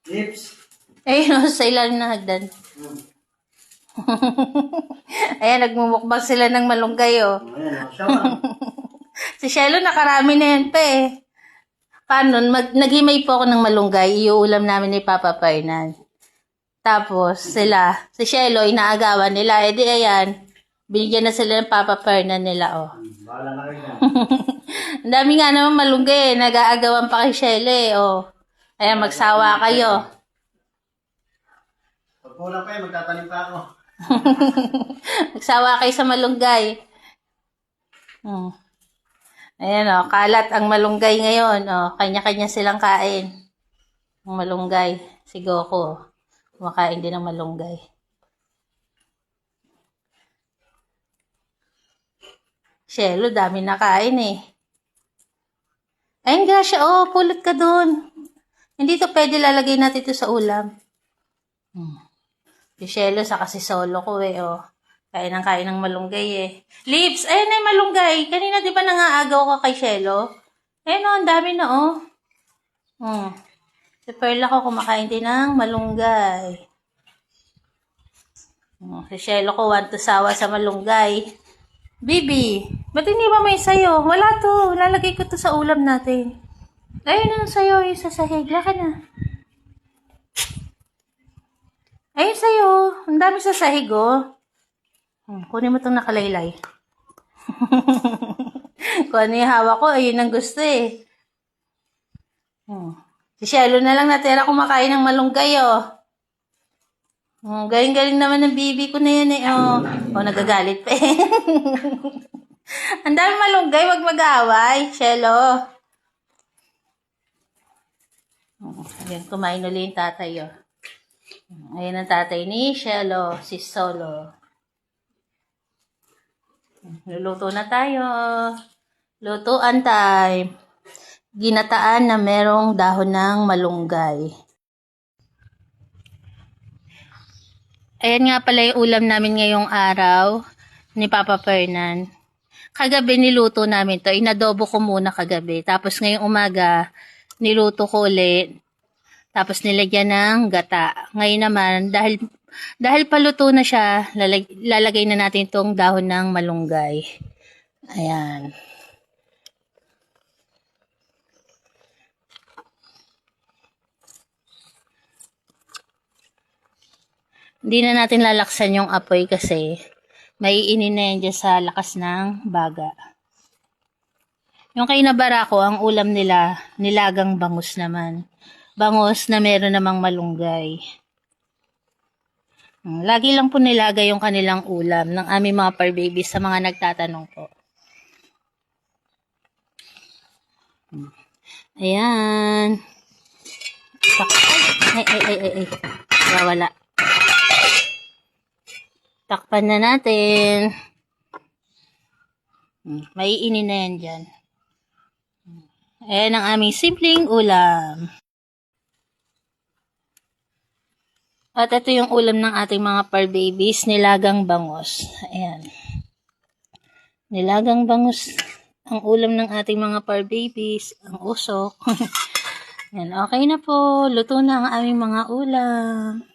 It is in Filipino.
Lips. Ayun, sa ilalim na hagdan. Ayan, nagmumukbang sila ng malunggay, oh. Ayan, siya. Si Shelo, nakarami na yan pa eh. Paano? Naghimay po ako ng malunggay, iuulam namin ni Papa Fernan. Tapos, si Shelo, inaagawan nila. Eh di ayan, binigyan na sila ng Papa Fernan nila, oh. Bahala na kayo yan. Ang dami nga naman malunggay, nag-aagawan pa kay Shelo, eh, oh. Ayan, magsawa kayo. Pag kulang kayo, magtatanim pa ako. Magsawa kayo sa malunggay. Ayan, oh, kalat ang malunggay ngayon, oh. Kanya-kanya silang kain. Ang malunggay. Si Goku, kumakain din ng malunggay. Shelo, dami na kain eh. Ayun, Gracia, oh, pulot ka dun. Hindi to pwede, lalagay natin ito sa ulam. Si Shelo, sa kasi solo ko eh, oh. Kain ng malunggay eh. Lips, ayun na yung malunggay. Kanina di ba nangaagaw ka kay Shelo? Ayun oh, ang dami na oh. Si Perla ko kumakain din ng malunggay. Si Shelo ko want to sawa sa malunggay. Bibi, ba't hindi ba may sayo? Wala to. Lalagay ko to sa ulam natin. Ayun ang sayo, yung sa sahig. Laka na. Ayun sayo. Ang dami sa sahig oh. Kunin mo itong nakalaylay. Kung ano yung hawak ko, ayun ang gusto eh. Si Shelo na lang natira kumakain ng malunggay oh. Galing-galing naman ng bibi ko na yan eh. Nagagalit pa eh. Ang dami malunggay, wag mag-aaway. Shelo. Ayan, kumain ulit yung tatay oh. Ayan ang tatay ni Shelo, si Solo. Luluto na tayo. Lutuan time. Ginataan na merong dahon ng malunggay. Ayan nga pala yung ulam namin ngayong araw ni Papa Fernan. Kagabi niluto namin to. Inadobo ko muna kagabi. Tapos ngayong umaga, niluto ko ulit. Tapos nilagyan ng gata. Ngayon naman, dahil paluto na siya, lalagay na natin itong dahon ng malunggay. Ayan. Hindi na natin lalaksan yung apoy kasi maiinin na yan dyan sa lakas ng baga. Yung kay Nabarako, ang ulam nila, nilagang bangus naman. Bangus na meron namang malunggay. Lagi lang po nilagay yung kanilang ulam ng aming mga par babies sa mga nagtatanong po. Ayan. Ay. Wala. Takpan na natin. Maiinin na yan dyan. Ayan ang aming simpleng ulam. At ito yung ulam ng ating mga par babies, nilagang bangus. Ayan. Nilagang bangus ang ulam ng ating mga par babies, ang usok. Ayan, okay na po. Luto na ang aming mga ulam.